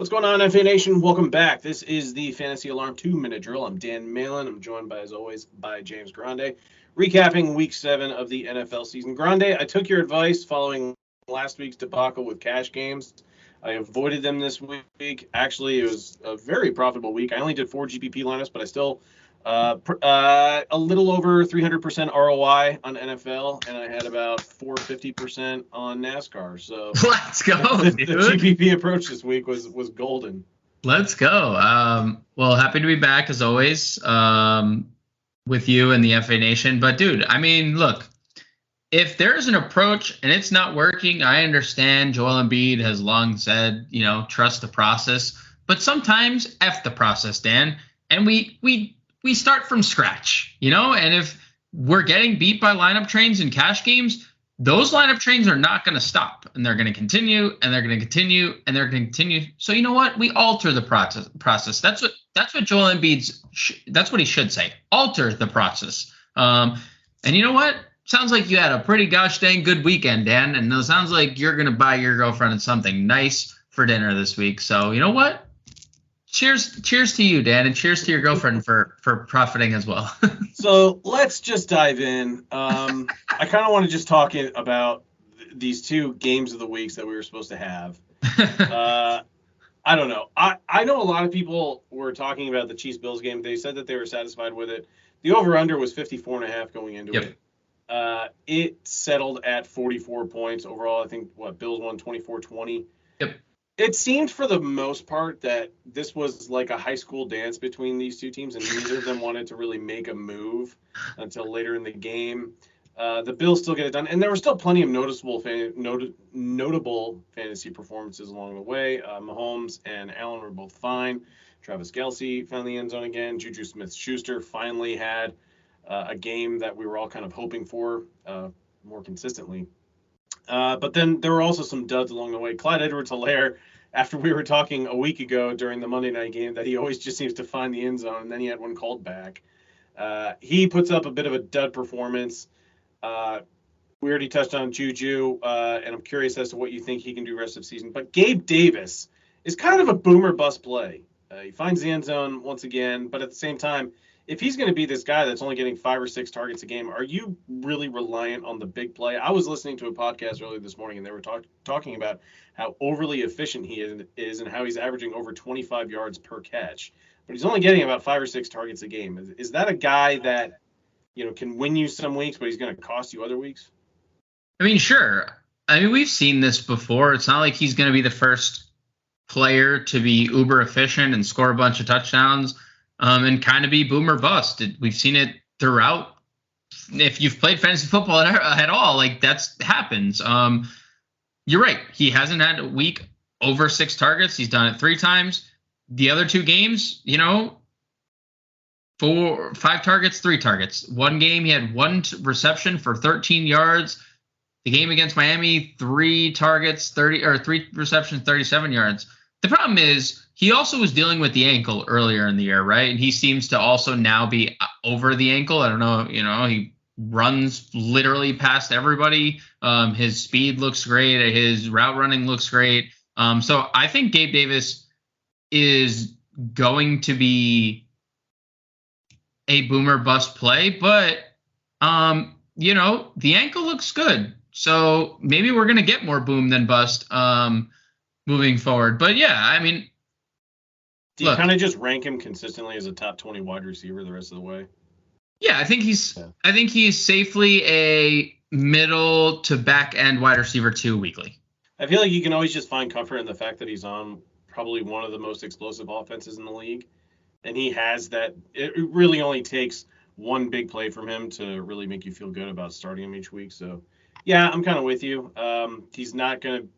What's going on, FA Nation? Welcome back. This is the Fantasy Alarm 2-minute drill. I'm Dan Malin. I'm joined by, as always, by James Grande. Recapping Week 7 of the NFL season. Grande, I took your advice following last week's debacle with cash games. I avoided them this week. Actually, it was a very profitable week. I only did 4 GPP lineups, but I still a little over 300% ROI on NFL, and I had about 450% on NASCAR. So let's go, the dude. GPP approach this week was golden. Let's go. Well, happy to be back as always with you and the FA Nation. But dude, I mean, look, if there's an approach and it's not working, I understand. Joel Embiid has long said, trust the process, but sometimes F the process, Dan. And we start from scratch, and if we're getting beat by lineup trains in cash games, those lineup trains are not going to stop, and they're going to continue, and they're going to continue, and they're going to continue. So you know what? We alter the process. That's what Joel Embiid's. That's what he should say. Alter the process. And you know what? Sounds like you had a pretty gosh dang good weekend, Dan. And it sounds like you're going to buy your girlfriend something nice for dinner this week. So you know what? Cheers to you, Dan, and cheers to your girlfriend for profiting as well. So let's just dive in. I kind of want to just talk about these two games of the weeks that we were supposed to have. I don't know. I know a lot of people were talking about the Chiefs-Bills game. They said that they were satisfied with it. The over-under was 54.5 going into it. It settled at 44 points overall. I think, Bills won 24-20. Yep. It seemed for the most part that this was like a high school dance between these two teams, and neither of them wanted to really make a move until later in the game. The Bills still get it done, and there were still plenty of notable fantasy performances along the way. Mahomes and Allen were both fine. Travis Kelce found the end zone again. Juju Smith-Schuster finally had a game that we were all kind of hoping for more consistently. But then there were also some duds along the way. Clyde Edwards-Helaire, after we were talking a week ago during the Monday night game that he always just seems to find the end zone, and then he had one called back. He puts up a bit of a dud performance. We already touched on Juju, and I'm curious as to what you think he can do rest of the season. But Gabe Davis is kind of a boomer bust play. He finds the end zone once again, but at the same time, if he's going to be this guy that's only getting 5 or 6 targets a game, are you really reliant on the big play? I was listening to a podcast earlier this morning, and they were talking about how overly efficient he is and how he's averaging over 25 yards per catch. But he's only getting about 5 or 6 targets a game. Is that a guy that, can win you some weeks, but he's going to cost you other weeks? I mean, sure. I mean, we've seen this before. It's not like he's going to be the first player to be uber efficient and score a bunch of touchdowns. And kind of be boomer bust. We've seen it throughout. If you've played fantasy football at all, like that's happens. You're right. He hasn't had a week over 6 targets. He's done it 3 times. The other 2 games, 5 targets, 3 targets. One game he had 1 reception for 13 yards. The game against Miami, 3 targets, 3 receptions, 37 yards. The problem is he also was dealing with the ankle earlier in the year, right? And he seems to also now be over the ankle. I don't know, he runs literally past everybody. His speed looks great. His route running looks great. So I think Gabe Davis is going to be a boomer bust play, but the ankle looks good. So maybe we're going to get more boom than bust moving forward. But yeah, I mean, do you kind of just rank him consistently as a top 20 wide receiver the rest of the way? Yeah, I think he's safely a middle to back end wide receiver 2 weekly. I feel like you can always just find comfort in the fact that he's on probably one of the most explosive offenses in the league. And he has that. It really only takes one big play from him to really make you feel good about starting him each week. So, yeah, I'm kind of with you. He's not going to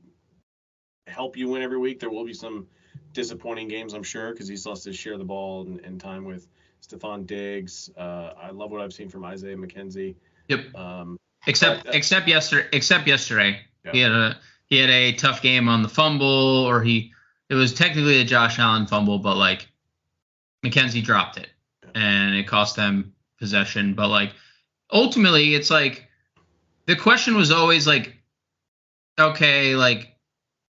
help you win every week. There will be some disappointing games, I'm sure, because he still has to share the ball and time with Stephon Diggs. I love what I've seen from Isaiah McKenzie. Yep. Except yesterday, yeah. He had a tough game on the fumble, or it was technically a Josh Allen fumble, but like McKenzie dropped it, and it cost them possession. But like ultimately, it's like the question was always like, okay, like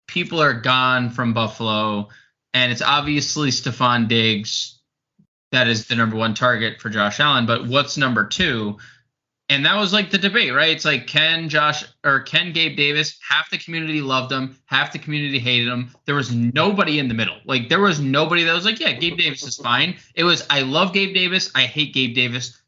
people are gone from Buffalo. And it's obviously Stephon Diggs that is the number one target for Josh Allen. But what's number two? And that was like the debate, right? It's like, can Gabe Davis? Half the community loved him, half the community hated him. There was nobody in the middle. Like, there was nobody that was like, yeah, Gabe Davis is fine. It was, I love Gabe Davis, I hate Gabe Davis.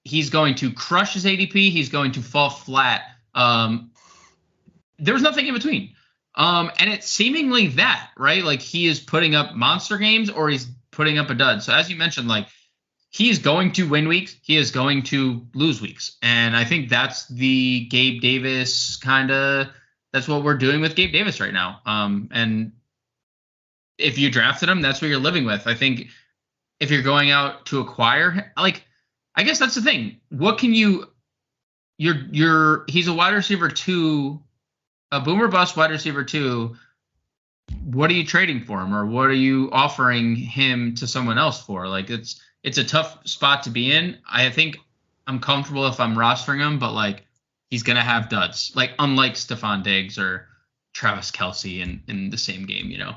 He's going to crush his ADP, he's going to fall flat. There was nothing in between. And it's seemingly that, right? Like, he is putting up monster games or he's putting up a dud. So as you mentioned, like, he is going to win weeks. He is going to lose weeks. And I think that's the Gabe Davis that's what we're doing with Gabe Davis right now. And if you drafted him, that's what you're living with. I think if you're going out to acquire, like, I guess that's the thing. What can he's a wide receiver 2, a boomer bust wide receiver 2. What are you trading for him, or what are you offering him to someone else for? Like, it's a tough spot to be in. I think I'm comfortable if I'm rostering him, but like, he's gonna have duds, like unlike Stephon Diggs or Travis Kelce in the same game, you know.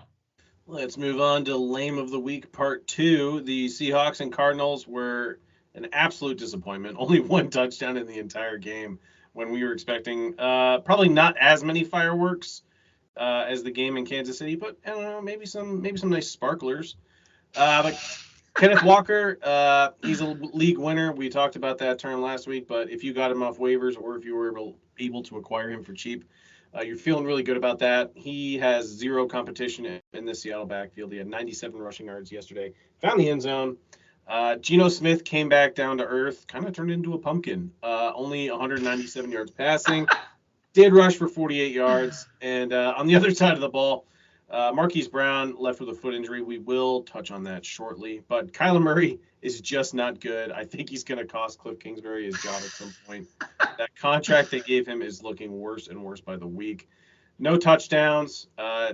Let's move on to Lame of the Week Part 2. The Seahawks and Cardinals were an absolute disappointment. Only one touchdown in the entire game when we were expecting probably not as many fireworks as the game in Kansas City, but I don't know, maybe some nice sparklers. But Kenneth Walker, he's a league winner. We talked about that term last week, but if you got him off waivers or if you were able to acquire him for cheap, you're feeling really good about that. He has zero competition in the Seattle backfield. He had 97 rushing yards yesterday. Found the end zone. Geno Smith came back down to earth, kind of turned into a pumpkin. Only 197 yards passing. Did rush for 48 yards. And on the other side of the ball, Marquise Brown left with a foot injury. We will touch on that shortly. But Kyler Murray is just not good. I think he's going to cost Cliff Kingsbury his job at some point. That contract they gave him is looking worse and worse by the week. No touchdowns,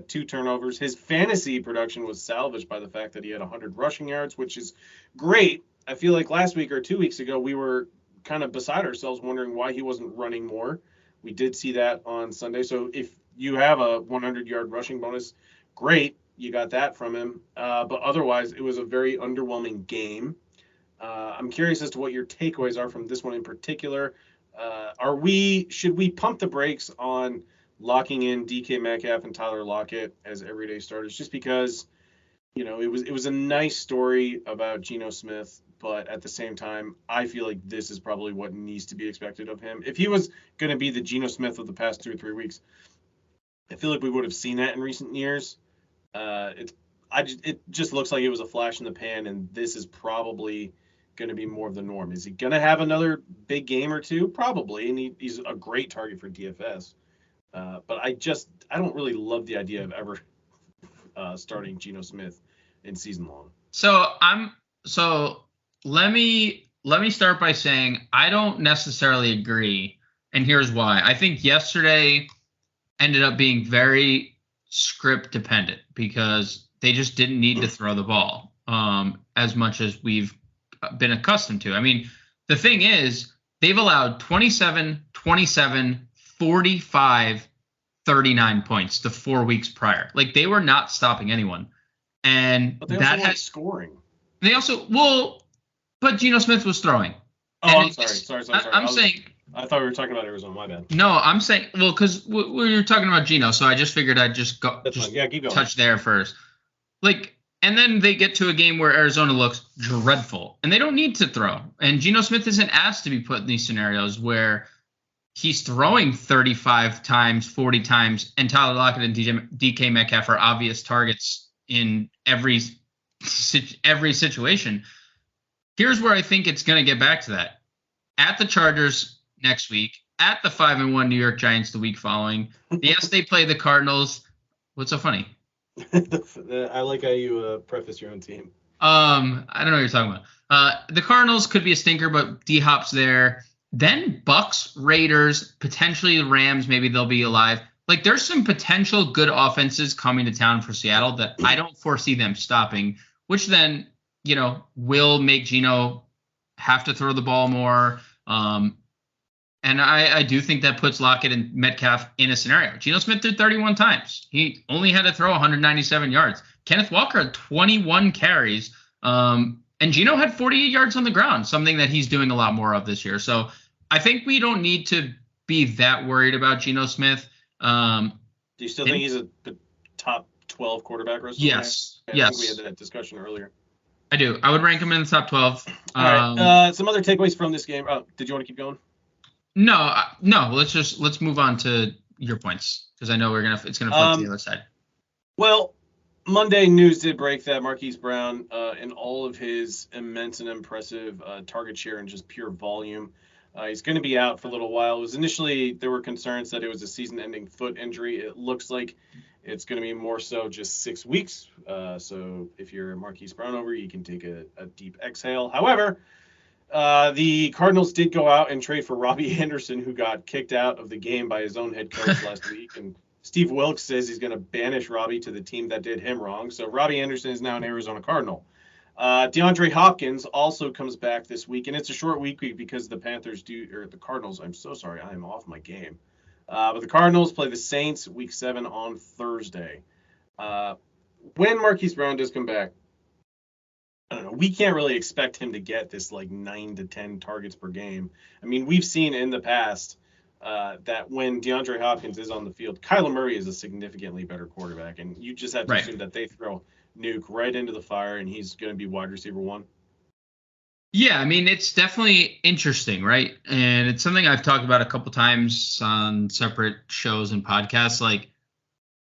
2 turnovers. His fantasy production was salvaged by the fact that he had 100 rushing yards, which is great. I feel like last week or 2 weeks ago, we were kind of beside ourselves wondering why he wasn't running more. We did see that on Sunday. So if you have a 100-yard rushing bonus, great. You got that from him. But otherwise, it was a very underwhelming game. I'm curious as to what your takeaways are from this one in particular. Should we pump the brakes on locking in DK Metcalf and Tyler Lockett as everyday starters, just because, you know, it was a nice story about Geno Smith, but at the same time, I feel like this is probably what needs to be expected of him. If he was going to be the Geno Smith of the past 2 or 3 weeks, I feel like we would have seen that in recent years. It just looks like it was a flash in the pan, and this is probably going to be more of the norm. Is he going to have another big game or two? Probably, and he's a great target for DFS. But I don't really love the idea of ever starting Geno Smith in season long. So let me start by saying I don't necessarily agree, and here's why. I think yesterday ended up being very script dependent because they just didn't need to throw the ball as much as we've been accustomed to. I mean, the thing is, they've allowed 27, 27, 45, 39 points the 4 weeks prior. Like, they were not stopping anyone. And but they also weren't scoring. They also, but Geno Smith was throwing. Oh, I'm sorry. I thought we were talking about Arizona. My bad. No, I'm saying, because we were talking about Geno, so I just figured I'd just keep going. Touch there first. Like, and then they get to a game where Arizona looks dreadful, and they don't need to throw. And Geno Smith isn't asked to be put in these scenarios where he's throwing 35 times, 40 times, and Tyler Lockett and DK Metcalf are obvious targets in every situation. Here's where I think it's going to get back to that. At the Chargers next week, at the 5-1 New York Giants the week following. Yes, they play the Cardinals. What's so funny? I like how you preface your own team. I don't know what you're talking about. The Cardinals could be a stinker, but D-Hop's there. Then Bucks, Raiders, potentially the Rams. Maybe they'll be alive. Like, there's some potential good offenses coming to town for Seattle that I don't foresee them stopping, which then, you know, will make Geno have to throw the ball more. And I do think that puts Lockett and Metcalf in a scenario. Geno Smith threw 31 times. He only had to throw 197 yards. Kenneth Walker had 21 carries. And Geno had 48 yards on the ground, something that he's doing a lot more of this year. So I think we don't need to be that worried about Geno Smith. Do you still think he's a top 12 quarterback? Yes. I think we had that discussion earlier. I do. I would rank him in the top 12. All right. Some other takeaways from this game. Oh, did you want to keep going? No. Let's move on to your points because I know it's gonna flip to the other side. Well, Monday news did break that Marquise Brown, in all of his immense and impressive target share and just pure volume, he's going to be out for a little while. There were concerns that it was a season-ending foot injury. It looks like it's going to be more so just 6 weeks. So if you're a Marquise Brown over, you can take a deep exhale. However, the Cardinals did go out and trade for Robbie Anderson, who got kicked out of the game by his own head coach last week. And Steve Wilkes says he's going to banish Robbie to the team that did him wrong. So Robbie Anderson is now an Arizona Cardinal. DeAndre Hopkins also comes back this week, and it's a short week because the Cardinals, I'm so sorry, I am off my game. But the Cardinals play the Saints week 7 on Thursday. When Marquise Brown does come back, I don't know, we can't really expect him to get this like 9 to 10 targets per game. I mean, we've seen in the past that when DeAndre Hopkins is on the field, Kyler Murray is a significantly better quarterback, and you just have to assume that they throw Nuke right into the fire, and he's going to be wide receiver 1. Yeah, I mean, it's definitely interesting, right? And it's something I've talked about a couple times on separate shows and podcasts. Like,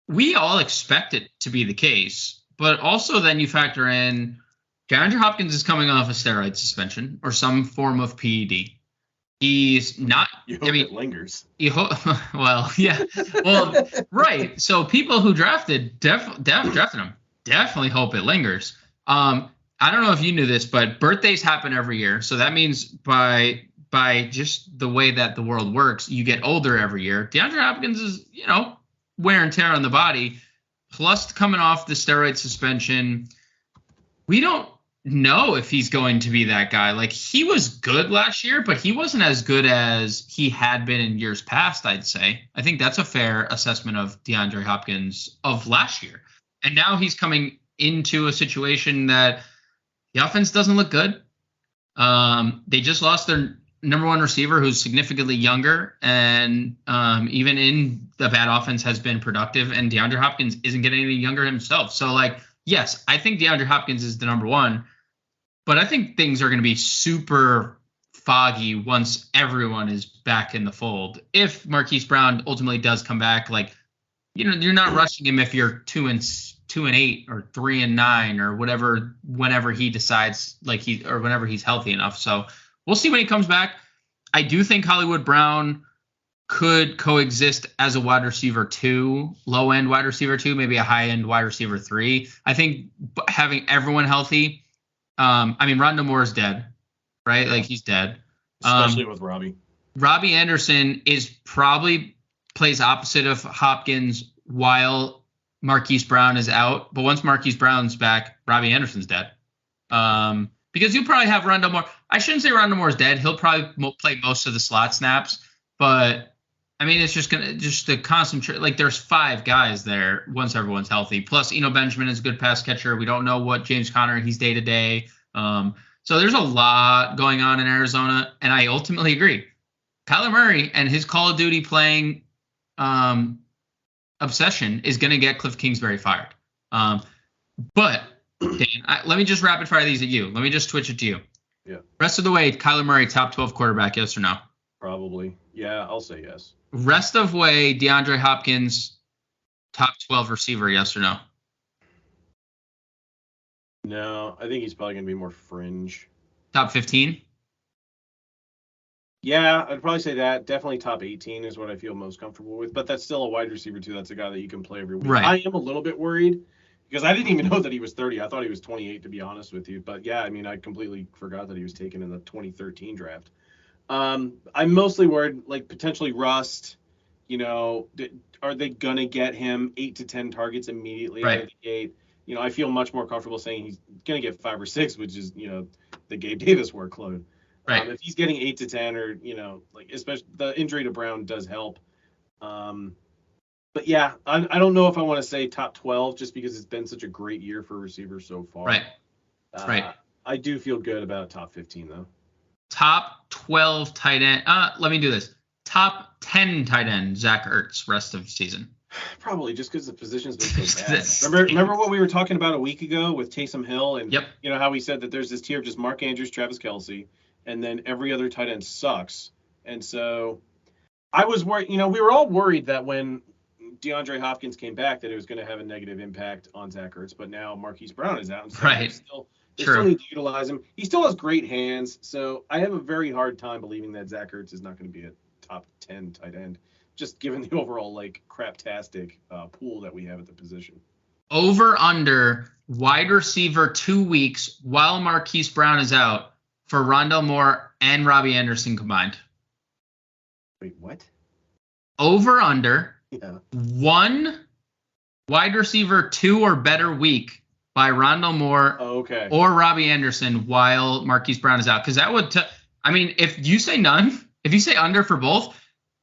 we all expect it to be the case, but also then you factor in DeAndre Hopkins is coming off a steroid suspension or some form of PED. He's not. You hope it lingers. Well, yeah. Well, right. So people who drafted drafted him definitely hope it lingers. I don't know if you knew this, but birthdays happen every year. So that means by just the way that the world works, you get older every year. DeAndre Hopkins is, wear and tear on the body, plus coming off the steroid suspension. We don't know if he's going to be that guy. Like, he was good last year, but he wasn't as good as he had been in years past, I'd say. I think that's a fair assessment of DeAndre Hopkins of last year. And now he's coming into a situation that the offense doesn't look good. They just lost their number one receiver, who's significantly younger, and even in the bad offense has been productive. And DeAndre Hopkins isn't getting any younger himself. So, like, yes, I think DeAndre Hopkins is the number one, but I think things are going to be super foggy once everyone is back in the fold. If Marquise Brown ultimately does come back, like, you're not rushing him if you're 2-8 or 3-9 or whatever, whenever he decides whenever he's healthy enough. So we'll see when he comes back. I do think Hollywood Brown could coexist as a wide receiver 2, low end wide receiver 2, maybe a high end wide receiver 3. I think having everyone healthy. I mean, Rondale Moore is dead, right? Like, he's dead. Especially with Robbie. Robbie Anderson probably plays opposite of Hopkins while Marquise Brown is out. But once Marquise Brown's back, Robbie Anderson's dead. Because you'll probably have Rondale Moore. I shouldn't say Rondale Moore's dead. He'll probably play most of the slot snaps. But, I mean, it's just to concentrate. Like, there's 5 guys there once everyone's healthy. Plus, Benjamin is a good pass catcher. We don't know what James Conner, he's day to day. So there's a lot going on in Arizona. And I ultimately agree. Kyler Murray and his Call of Duty playing obsession is going to get Cliff Kingsbury fired. But, Dan, let me just rapid fire these at you. Let me just switch it to you. Yeah. Rest of the way, Kyler Murray, top 12 quarterback, yes or no? Probably. Yeah, I'll say yes. Rest of way, DeAndre Hopkins, top 12 receiver, yes or no? No, I think he's probably going to be more fringe. Top 15? Yeah, I'd probably say that. Definitely top 18 is what I feel most comfortable with. But that's still a wide receiver, too. That's a guy that you can play every week. Right. I am a little bit worried because I didn't even know that he was 30. I thought he was 28, to be honest with you. But, yeah, I mean, I completely forgot that he was taken in the 2013 draft. I'm mostly worried, like, potentially rust. Are they going to get him 8 to 10 targets immediately out of the gate? I feel much more comfortable saying he's going to get 5 or 6, which is, the Gabe Davis workload. Right. If he's getting 8 to 10 or, especially the injury to Brown does help. But yeah, I don't know if I want to say top 12 just because it's been such a great year for receivers so far. Right. Right. I do feel good about top 15 though. Top 12 tight end. Let me do this. Top 10 tight end, Zach Ertz, rest of the season. Probably just because the position's been so bad. Remember what we were talking about a week ago with Taysom Hill and you know how we said that there's this tier of just Mark Andrews, Travis Kelce, and then every other tight end sucks. And so I was worried. You know, we were all worried that when DeAndre Hopkins came back that it was going to have a negative impact on Zach Ertz, but now Marquise Brown is out, and so they still need to utilize him. He still has great hands, so I have a very hard time believing that Zach Ertz is not going to be a top 10 tight end, just given the overall like craptastic pool that we have at the position. Over under wide receiver 2 weeks while Marquise Brown is out for Rondale Moore and Robbie Anderson combined. Wait, what? Over under one wide receiver 2 or better week by Rondale Moore or Robbie Anderson while Marquise Brown is out. Because that would, I mean, if you say none, if you say under for both,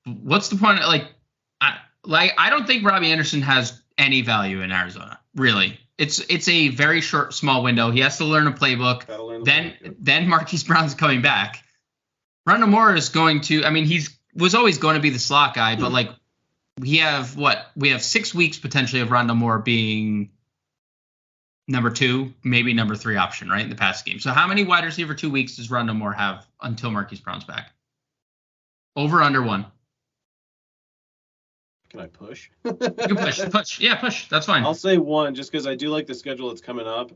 what's the point? I don't think Robbie Anderson has any value in Arizona. Really, it's a very short, small window. He has to learn a playbook. Then Marquise Brown's coming back. Rondale Moore is going to. I mean, was always going to be the slot guy, but like we have 6 weeks potentially of Rondale Moore being number 2, maybe number 3 option, right, in the pass game. So how many wide receiver 2 weeks does Rondale Moore have until Marquise Brown's back? Over under 1. Can I push? You can push. Yeah, push. That's fine. I'll say 1 just because I do like the schedule that's coming up.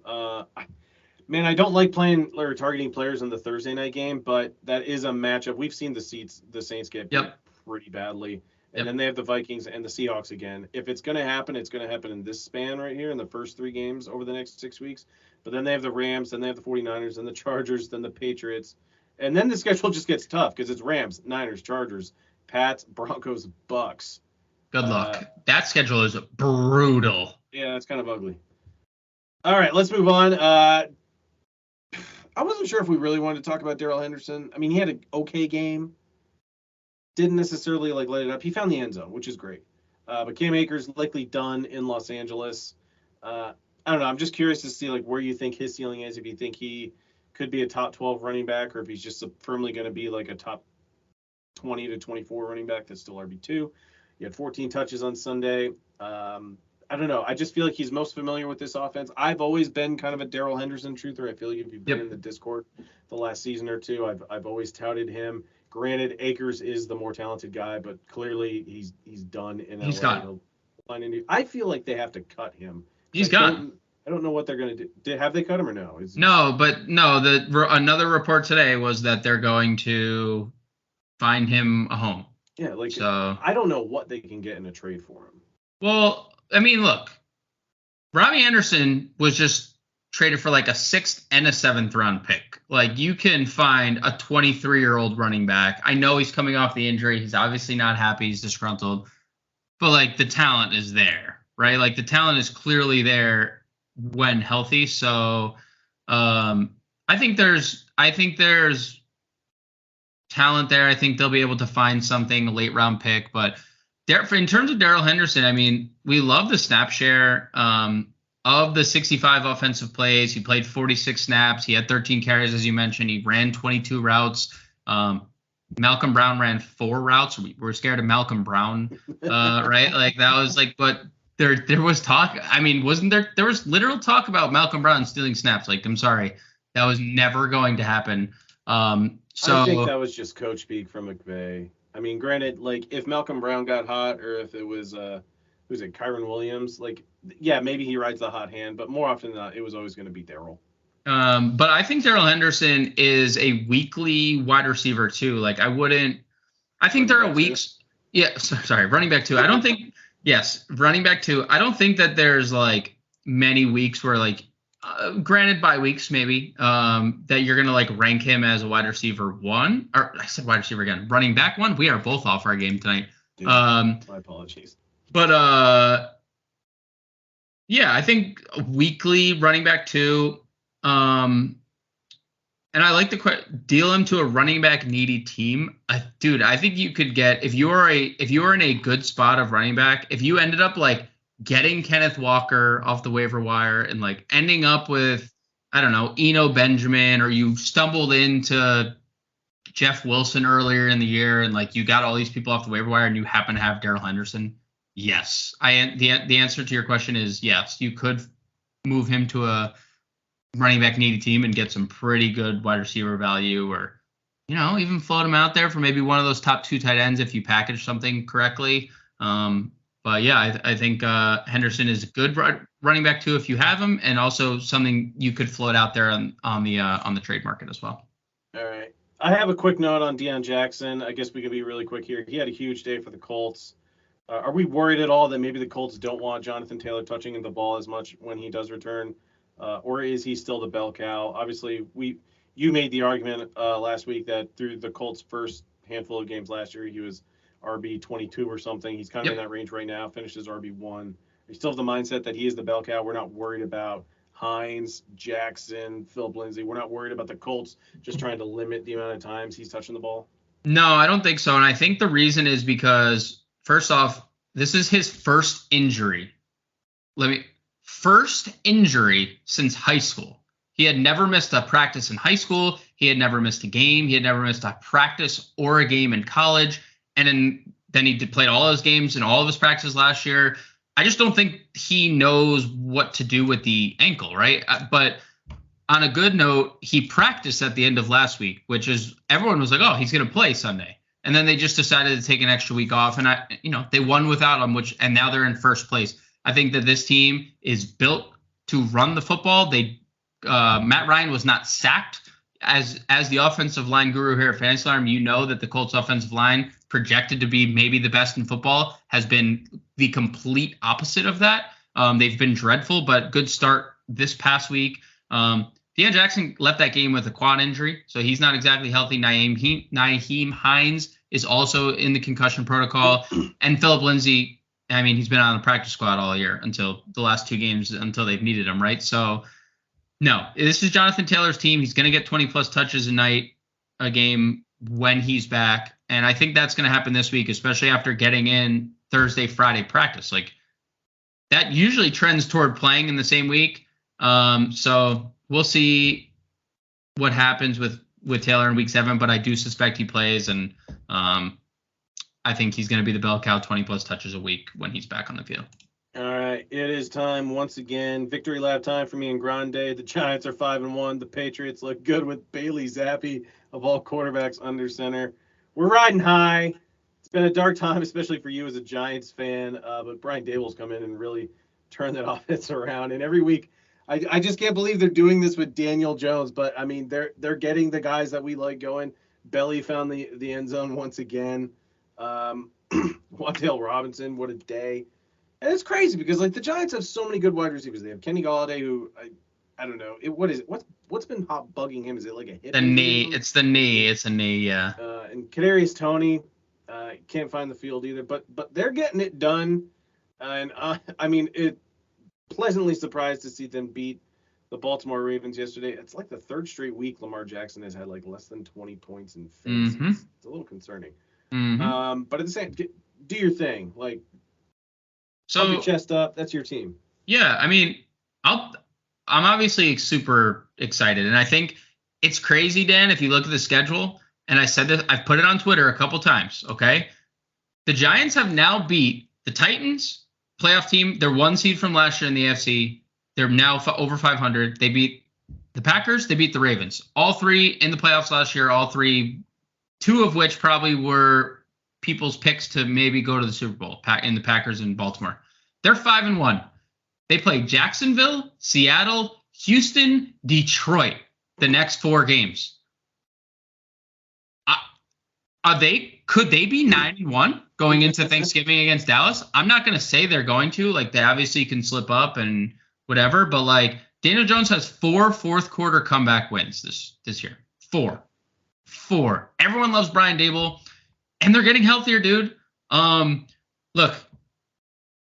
Man, I don't like playing or targeting players in the Thursday night game, but that is a matchup. We've seen the Saints get beat pretty badly. And then they have the Vikings and the Seahawks again. If it's going to happen, it's going to happen in this span right here in the first 3 games over the next 6 weeks. But then they have the Rams, then they have the 49ers, then the Chargers, then the Patriots. And then the schedule just gets tough because it's Rams, Niners, Chargers, Pats, Broncos, Bucks. Good luck. That schedule is brutal. Yeah, it's kind of ugly. All right, let's move on. I wasn't sure if we really wanted to talk about Darrell Henderson. I mean, he had an okay game. Didn't necessarily like light it up. He found the end zone, which is great. But Cam Akers likely done in Los Angeles. I don't know. I'm just curious to see like where you think his ceiling is. If you think he could be a top 12 running back, or if he's just firmly going to be like a top 20 to 24 running back that's still RB2. He had 14 touches on Sunday. I don't know. I just feel like he's most familiar with this offense. I've always been kind of a Darrell Henderson truther. I feel like if you've been in the Discord the last season or two, I've always touted him. Granted, Akers is the more talented guy, but clearly he's done in LA. He's gone. I feel like they have to cut him. He's gone. I don't know what they're going to do. Have they cut him or no? Another report today was that they're going to find him a home. Yeah, I don't know what they can get in a trade for him. Well, I mean, look, Robbie Anderson was just traded for like a 6th and a 7th round pick. Like, you can find a 23-year-old running back. I know he's coming off the injury. He's obviously not happy. He's disgruntled. But, like, the talent is there, right? Like, the talent is clearly there when healthy. So, I think there's talent there. I think they'll be able to find something, a late round pick. But in terms of Darrell Henderson, I mean, we love the snap share of the 65 offensive plays. He played 46 snaps. He had 13 carries, as you mentioned. He ran 22 routes. Malcolm Brown ran 4 routes. We're scared of Malcolm Brown, right? Like, that was like, but there was talk. I mean, wasn't there? There was literal talk about Malcolm Brown stealing snaps. Like, I'm sorry, that was never going to happen. So I think that was just coach speak from McVay. I mean, granted, like, if Malcolm Brown got hot, or if it was who's it, Kyron Williams, like, yeah, maybe he rides the hot hand, but more often than not, it was always going to be Darrell. But I think Darrell Henderson is a weekly wide receiver too. Like, I think there are weeks. Yeah, sorry, running back 2. I don't think. Yes, running back 2. I don't think that there's like many weeks where, like, granted by weeks maybe, that you're gonna like rank him as a wide receiver 1. Or I said wide receiver again. Running back 1. We are both off our game tonight. Dude, my apologies. But yeah, I think weekly running back 2. And And I like the deal him to a running back needy team. Dude, I think you could get if you are in a good spot of running back, if you ended up like getting Kenneth Walker off the waiver wire and like ending up with, I don't know, Eno Benjamin, or you stumbled into Jeff Wilson earlier in the year and like you got all these people off the waiver wire and you happen to have Darrell Henderson. Yes. The answer to your question is yes. You could move him to a running back needy team and get some pretty good wide receiver value, or even float him out there for maybe one of those top 2 tight ends if you package something correctly. But yeah, I think Henderson is a good running back too if you have him, and also something you could float out there on the trade market as well. All right, I have a quick note on Deion Jackson. I guess we could be really quick here. He had a huge day for the Colts. Are we worried at all that maybe the Colts don't want Jonathan Taylor touching the ball as much when he does return? Or is he still the bell cow? Obviously, you made the argument last week that through the Colts' first handful of games last year, he was RB 22 or something. He's kind of in that range right now. Finishes RB 1. We still have the mindset that he is the bell cow. We're not worried about Hines, Jackson, Philip Lindsay. We're not worried about the Colts just trying to limit the amount of times he's touching the ball. No, I don't think so. And I think the reason is because, first off, this is his first injury. First injury since high school. He had never missed a practice in high school. He had never missed a game. He had never missed a practice or a game in college. And then he played all those games and all of his practices last year. I just don't think he knows what to do with the ankle, right? But on a good note, he practiced at the end of last week, which is everyone was like, oh, he's going to play Sunday. And then they just decided to take an extra week off. And they won without him, and now they're in first place. I think that this team is built to run the football. Matt Ryan was not sacked. As the offensive line guru here at Fantasy Alarm, you know that the Colts offensive line, projected to be maybe the best in football, has been the complete opposite of that. They've been dreadful, but good start this past week. Deion Jackson left that game with a quad injury, so he's not exactly healthy. Nyheim Hines is also in the concussion protocol, and Philip Lindsay, I mean, he's been on the practice squad all year until the last 2 games until they've needed him, right? So, no, this is Jonathan Taylor's team. He's going to get 20-plus touches a game when he's back, and I think that's going to happen this week, especially after getting in Thursday, Friday practice. Like, that usually trends toward playing in the same week. So we'll see what happens with Taylor in week 7, but I do suspect he plays, and I think he's going to be the bell cow, 20-plus touches a week when he's back on the field. All right, it is time once again. Victory lap time for me and Grande. The Giants are 5-1. The Patriots look good with Bailey Zappi of all quarterbacks under center. We're riding high. It's been a dark time, especially for you as a Giants fan, but Brian Dable's come in and really turned that offense around. And every week, I just can't believe they're doing this with Daniel Jones. But, I mean, they're getting the guys that we like going. Belly found the end zone once again. Wan'Dale Robinson, what a day. And it's crazy because, like, the Giants have so many good wide receivers. They have Kenny Golladay, who I don't know. What's been bugging him? Is it like a hip? The knee. It's the knee. It's a knee. Yeah. And Kadarius Toney can't find the field either. But they're getting it done. And I mean, it pleasantly surprised to see them beat the Baltimore Ravens yesterday. It's like the 3rd straight week Lamar Jackson has had like less than 20 points in fantasy. Mm-hmm. It's a little concerning. Mm-hmm. But at the same, do your thing. Like, so pump your chest up. That's your team. Yeah, I mean, I'm obviously super excited, and I think it's crazy, Dan, if you look at the schedule. And I said that I've put it on Twitter a couple times. Okay, the Giants have now beat the Titans, playoff team. They're 1 seed from last year in the AFC. They're now over 500. They beat the Packers. They beat the Ravens. All 3 in the playoffs last year. All 3, 2 of which probably were people's picks to maybe go to the Super Bowl in the Packers and Baltimore. They're 5-1. They play Jacksonville, Seattle, Houston, Detroit the next 4 games. Could they be 9-1 going into Thanksgiving against Dallas? I'm not going to say they're going to. Like, they obviously can slip up and whatever, but like, Daniel Jones has 4 fourth quarter comeback wins this year. 4. Everyone loves Brian Dable, and they're getting healthier, dude. Look.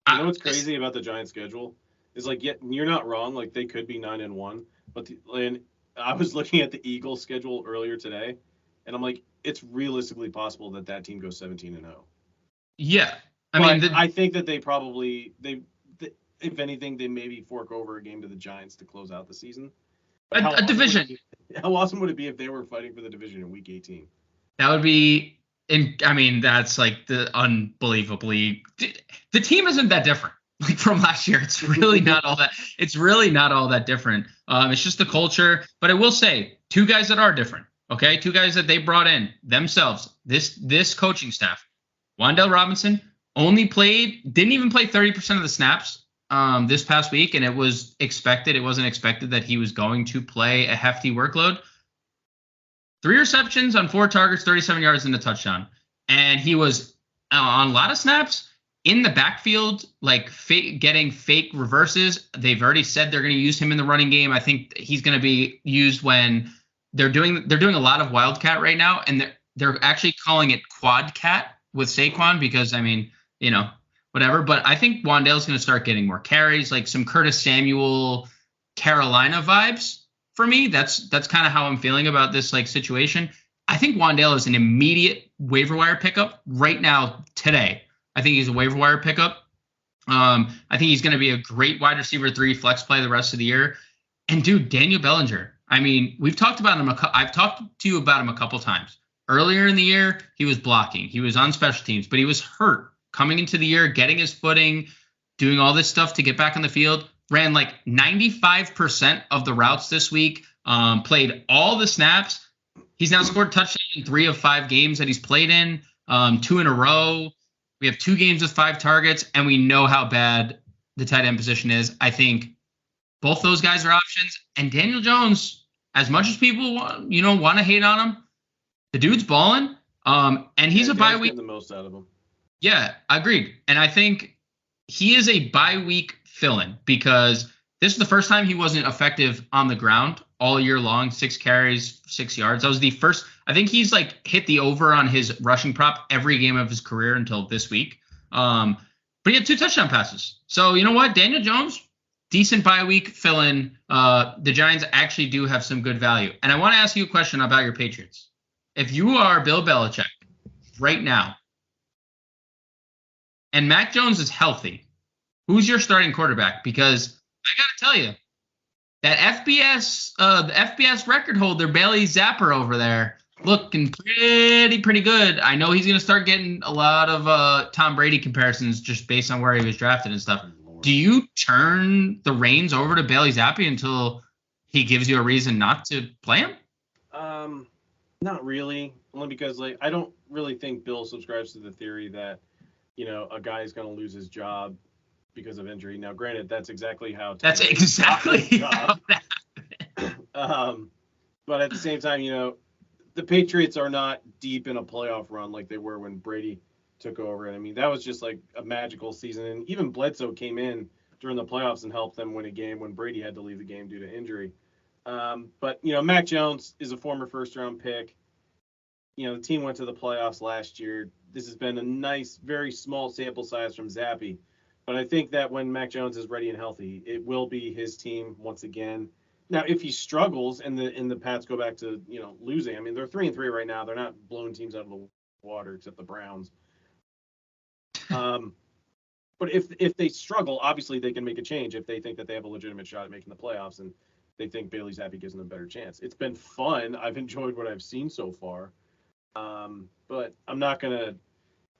You know what's crazy about the Giants schedule is, like, you're not wrong. Like, they could be 9-1, but I was looking at the Eagles schedule earlier today, and I'm like, it's realistically possible that that team goes 17-0. Yeah. I mean, But I think that if anything, they maybe fork over a game to the Giants to close out the season. But a division. How awesome would it be if they were fighting for the division in Week 18? That would be, I mean, that's like the unbelievably. The team isn't that different like from last year. It's really not all that. It's really not all that different. It's just the culture. But I will say, two guys that are different. Okay, two guys that they brought in themselves. This coaching staff. Wan'Dale Robinson didn't even play 30% of the snaps this past week, and it was expected. It wasn't expected that he was going to play a hefty workload. 3 receptions on 4 targets, 37 yards and a touchdown. And he was on a lot of snaps in the backfield, like getting fake reverses. They've already said they're going to use him in the running game. I think he's going to be used when they're doing a lot of wildcat right now, and they're actually calling it quadcat with Saquon because, I mean, whatever. But I think Wan'Dale's going to start getting more carries, like some Curtis Samuel Carolina vibes. For me, that's kind of how I'm feeling about this like situation. I think Wan'Dale is an immediate waiver wire pickup right now today. I think he's a waiver wire pickup. I think he's going to be a great wide receiver 3 flex play the rest of the year. And dude, Daniel Bellinger. I mean, we've talked about him. I've talked to you about him a couple times. Earlier in the year, he was blocking. He was on special teams, but he was hurt coming into the year, getting his footing, doing all this stuff to get back on the field. Ran like 95% of the routes this week, played all the snaps. He's now scored touchdowns in 3 of 5 games that he's played in, 2 in a row. We have 2 games with 5 targets, and we know how bad the tight end position is. I think both those guys are options. And Daniel Jones, as much as people want to hate on him, the dude's balling. And he's a bye week. The most out of him. Yeah, agreed. And I think he is a bye week fill-in because this is the first time he wasn't effective on the ground all year long. 6 carries, 6 yards. That was the first. I think he's like hit the over on his rushing prop every game of his career until this week. But he had 2 touchdown passes. So you know what? Daniel Jones, decent bye week fill-in. The Giants actually do have some good value. And I want to ask you a question about your Patriots. If you are Bill Belichick right now and Mac Jones is healthy, who's your starting quarterback? Because I got to tell you, that the FBS record holder, Bailey Zapper over there, looking pretty good. I know he's going to start getting a lot of Tom Brady comparisons just based on where he was drafted and stuff. Do you turn the reins over to Bailey Zappi until he gives you a reason not to play him? Not really. Only because I don't really think Bill subscribes to the theory that, a guy is going to lose his job because of injury. Now, granted, that's exactly how. That's exactly how that happened. But at the same time, the Patriots are not deep in a playoff run like they were when Brady took over. And I mean, that was just like a magical season. And even Bledsoe came in during the playoffs and helped them win a game when Brady had to leave the game due to injury. But Mac Jones is a former first-round pick. The team went to the playoffs last year. This has been a nice, very small sample size from Zappi. But I think that when Mac Jones is ready and healthy, it will be his team once again. Now, if he struggles and the Pats go back to, losing, I mean, they're 3-3 right now. They're not blowing teams out of the water except the Browns. But if they struggle, obviously they can make a change if they think that they have a legitimate shot at making the playoffs and they think Bailey Zappi gives them a better chance. It's been fun. I've enjoyed what I've seen so far. But I'm not going to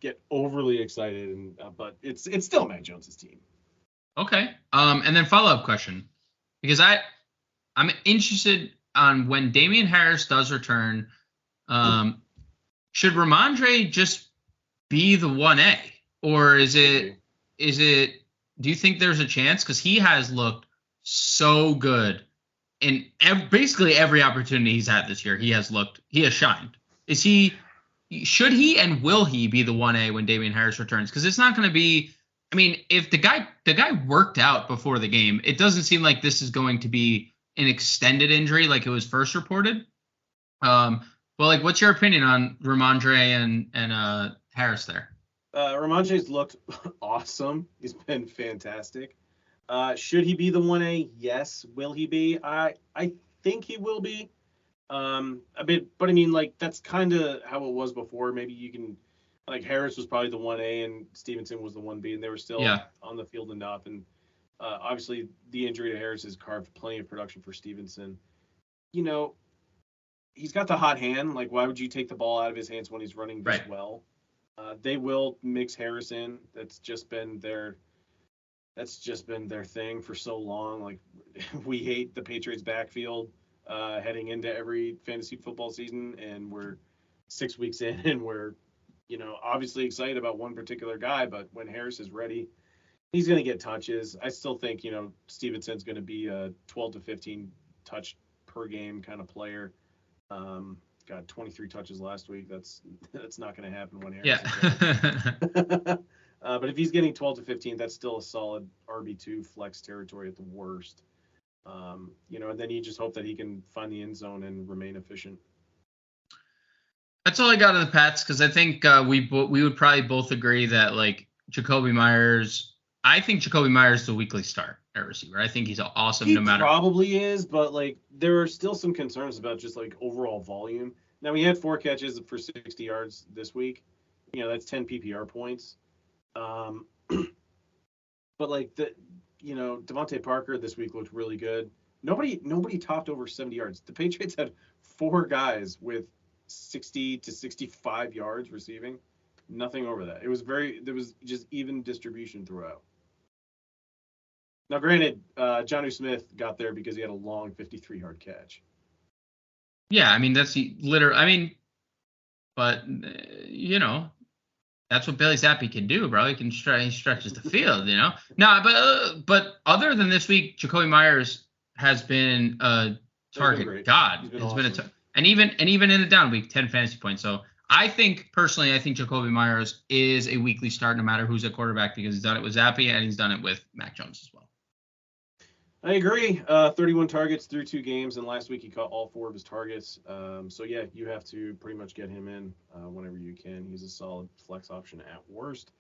get overly excited, but it's still Mac Jones's team. Okay. And then follow-up question, because I'm interested on when Damian Harris does return. Should Ramondre just be the 1A, or is it? Do you think there's a chance? Because he has looked so good in basically every opportunity he's had this year. He has shined. Should he and will he be the 1A when Damian Harris returns? Because it's not going to be. I mean, if the guy worked out before the game, it doesn't seem like this is going to be an extended injury like it was first reported. Well, what's your opinion on Ramondre and Harris there? Ramondre's looked awesome. He's been fantastic. Should he be the 1A? Yes. Will he be? I think he will be. A bit, but I mean, like that's kind of how it was before. Maybe you can, like Harris was probably the 1A and Stevenson was the 1B, and they were still Yeah. on the field enough. And obviously, the injury to Harris has carved plenty of production for Stevenson. You know, he's got the hot hand. Like, why would you take the ball out of his hands when he's running this Right. well? They will mix Harris in. That's just been their thing for so long. Like, we hate the Patriots backfield heading into every fantasy football season, and we're 6 weeks in, and we're obviously excited about one particular guy, but when Harris is ready, he's going to get touches. I still think Stevenson's going to be a 12 to 15 touch per game kind of player. Got 23 touches last week. That's not going to happen when Harris is ready. But if he's getting 12 to 15, that's still a solid RB2 flex territory at the worst. And then you just hope that he can find the end zone and remain efficient. That's all I got on the Pats because I think we would probably both agree that like Jacoby Myers. I think Jacoby Myers is a weekly start at receiver. I think he's awesome He no matter. Probably is, but like there are still some concerns about just like overall volume. Now he had 4 catches for 60 yards this week. That's 10 PPR points. But like Devontae Parker this week looked really good. Nobody topped over 70 yards. The Patriots had 4 guys with 60 to 65 yards receiving. Nothing over that. There was just even distribution throughout. Now, granted, Jonnu Smith got there because he had a long 53-yard catch. Yeah, I mean that's literally. I mean, but that's what Bailey Zappi can do, bro. He stretches the field, No, but other than this week, Jacoby Myers has been a target god. He's been awesome. And even in a down week, 10 fantasy points. So I think Jacoby Myers is a weekly start no matter who's at quarterback because he's done it with Zappi and he's done it with Mac Jones as well. I agree. 31 targets through 2 games, and last week he caught all 4 of his targets. So yeah, you have to pretty much get him in whenever you can. He's a solid flex option at worst.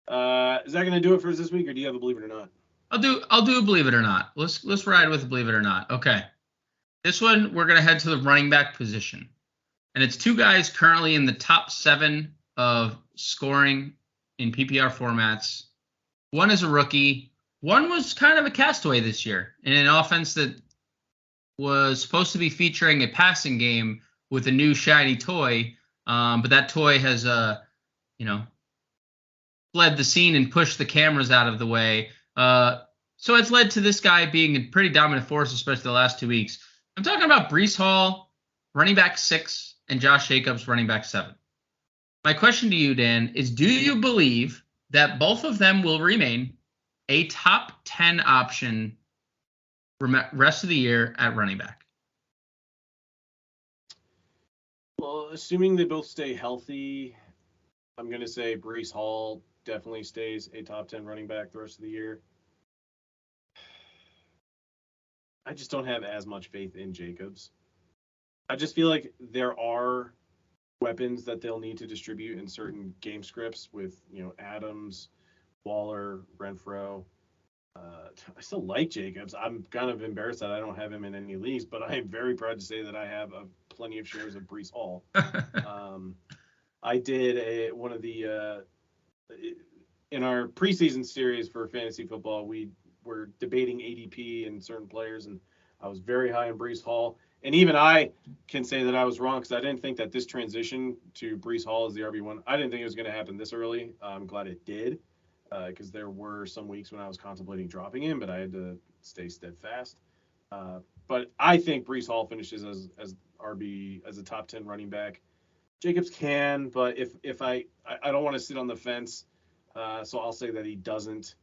Is that going to do it for us this week, or do you have a believe it or not? I'll do a believe it or not. Let's ride with a believe it or not. Okay. This one we're gonna head to the running back position, and it's 2 guys currently in the top 7 of scoring in PPR formats. One is a rookie. One was kind of a castaway this year in an offense that was supposed to be featuring a passing game with a new shiny toy, but that toy has fled the scene and pushed the cameras out of the way. So it's led to this guy being a pretty dominant force, especially the last 2 weeks. I'm talking about Breece Hall, running back 6, and Josh Jacobs, running back 7. My question to you, Dan, is do you believe that both of them will remain a top 10 option rest of the year at running back? Well, assuming they both stay healthy, I'm going to say Breece Hall definitely stays a top 10 running back the rest of the year. I just don't have as much faith in Jacobs. I just feel like there are weapons that they'll need to distribute in certain game scripts with, Adams, Waller, Renfro. I still like Jacobs. I'm kind of embarrassed that I don't have him in any leagues, but I am very proud to say that I have plenty of shares of Breece Hall. I did in our preseason series for fantasy football, we were debating ADP and certain players, and I was very high on Breece Hall. And even I can say that I was wrong because I didn't think that this transition to Breece Hall as the RB1, I didn't think it was going to happen this early. I'm glad it did because there were some weeks when I was contemplating dropping him, but I had to stay steadfast. But I think Breece Hall finishes as RB, as a top 10 running back. Jacobs can, but if I don't want to sit on the fence, so I'll say that he doesn't.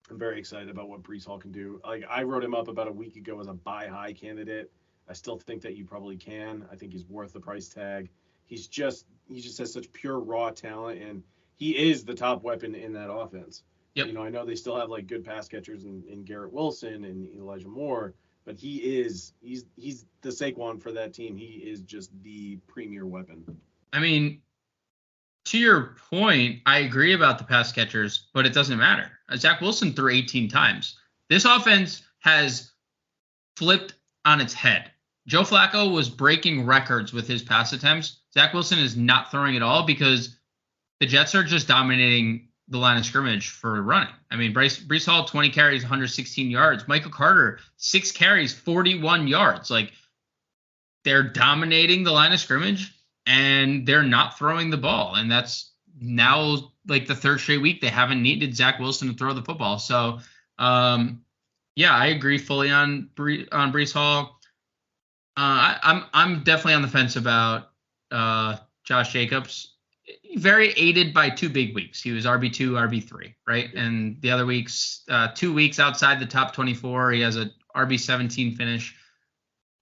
I'm very excited about what Breece Hall can do. Like I wrote him up about a week ago as a buy high candidate. I still think that you probably can. I think he's worth the price tag. He just has such pure raw talent, and he is the top weapon in that offense. Yep. I know they still have like good pass catchers in Garrett Wilson and Elijah Moore, but he's the Saquon for that team. He is just the premier weapon. I mean, to your point, I agree about the pass catchers, but it doesn't matter. Zach Wilson threw 18 times. This offense has flipped on its head. Joe Flacco was breaking records with his pass attempts. Zach Wilson is not throwing at all because the Jets are just dominating the line of scrimmage for running. I mean, Breece Hall, 20 carries, 116 yards. Michael Carter, 6 carries, 41 yards. Like, they're dominating the line of scrimmage, and they're not throwing the ball. And that's now, like, the third straight week they haven't needed Zach Wilson to throw the football. So, yeah, I agree fully on Breece Hall. I'm definitely on the fence about Josh Jacobs. Very aided by 2 big weeks. He was RB2, RB3, right? And the other weeks, 2 weeks outside the top 24, he has a RB17 finish.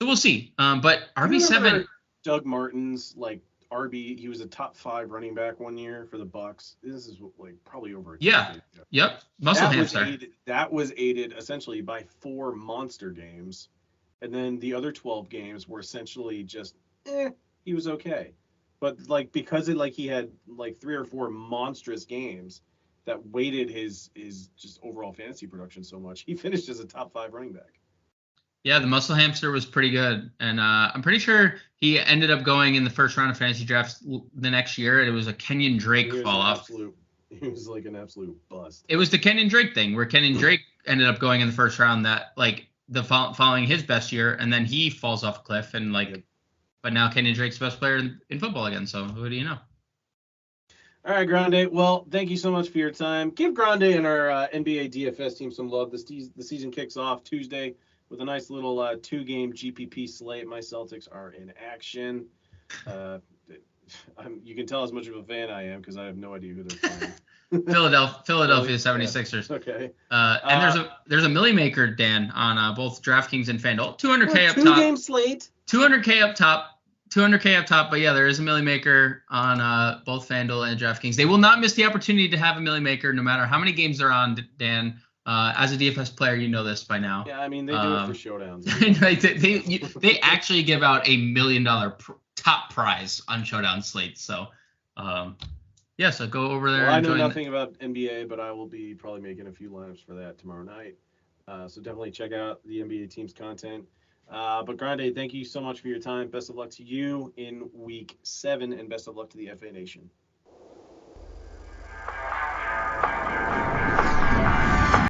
So we'll see. But RB7. Doug Martin's like RB. He was a top 5 running back one year for the Bucks. This is like probably over. Yep. Muscle hamster. That was aided essentially by 4 monster games, and then the other 12 games were essentially just he was okay. But like because he had like 3 or 4 monstrous games that weighted his just overall fantasy production so much, he finished as a top 5 running back. Yeah, the muscle hamster was pretty good, and I'm pretty sure he ended up going in the first round of fantasy drafts the next year. It was a Kenyon Drake fall off. He was like an absolute bust. It was the Kenyon Drake thing where Kenyon Drake ended up going in the first round that like the following his best year, and then he falls off a cliff and like. Yep. But now Kenyon Drake's the best player in football again, so who do you know? All right, Grande. Well, thank you so much for your time. Give Grande and our NBA DFS team some love. The season kicks off Tuesday with a nice little 2-game GPP slate. My Celtics are in action. You can tell as much of a fan I am because I have no idea who they're playing. Philadelphia 76ers. Yeah. Okay. And there's a Millie Maker, Dan, on both DraftKings and FanDuel. 200K up top. 2-game slate. 200K up top. 200K up top, but yeah, there is a Millie Maker on both FanDuel and DraftKings. They will not miss the opportunity to have a Millie Maker no matter how many games they're on, Dan. As a DFS player, you know this by now. Yeah, I mean, they do it for showdowns. they actually give out $1 million top prize on showdown slates. So, yeah, so go over there. Well, I know nothing about NBA, but I will be probably making a few lineups for that tomorrow night. So definitely check out the NBA team's content. But Grande, thank you so much for your time. Best of luck to you in week 7, and best of luck to the FA Nation.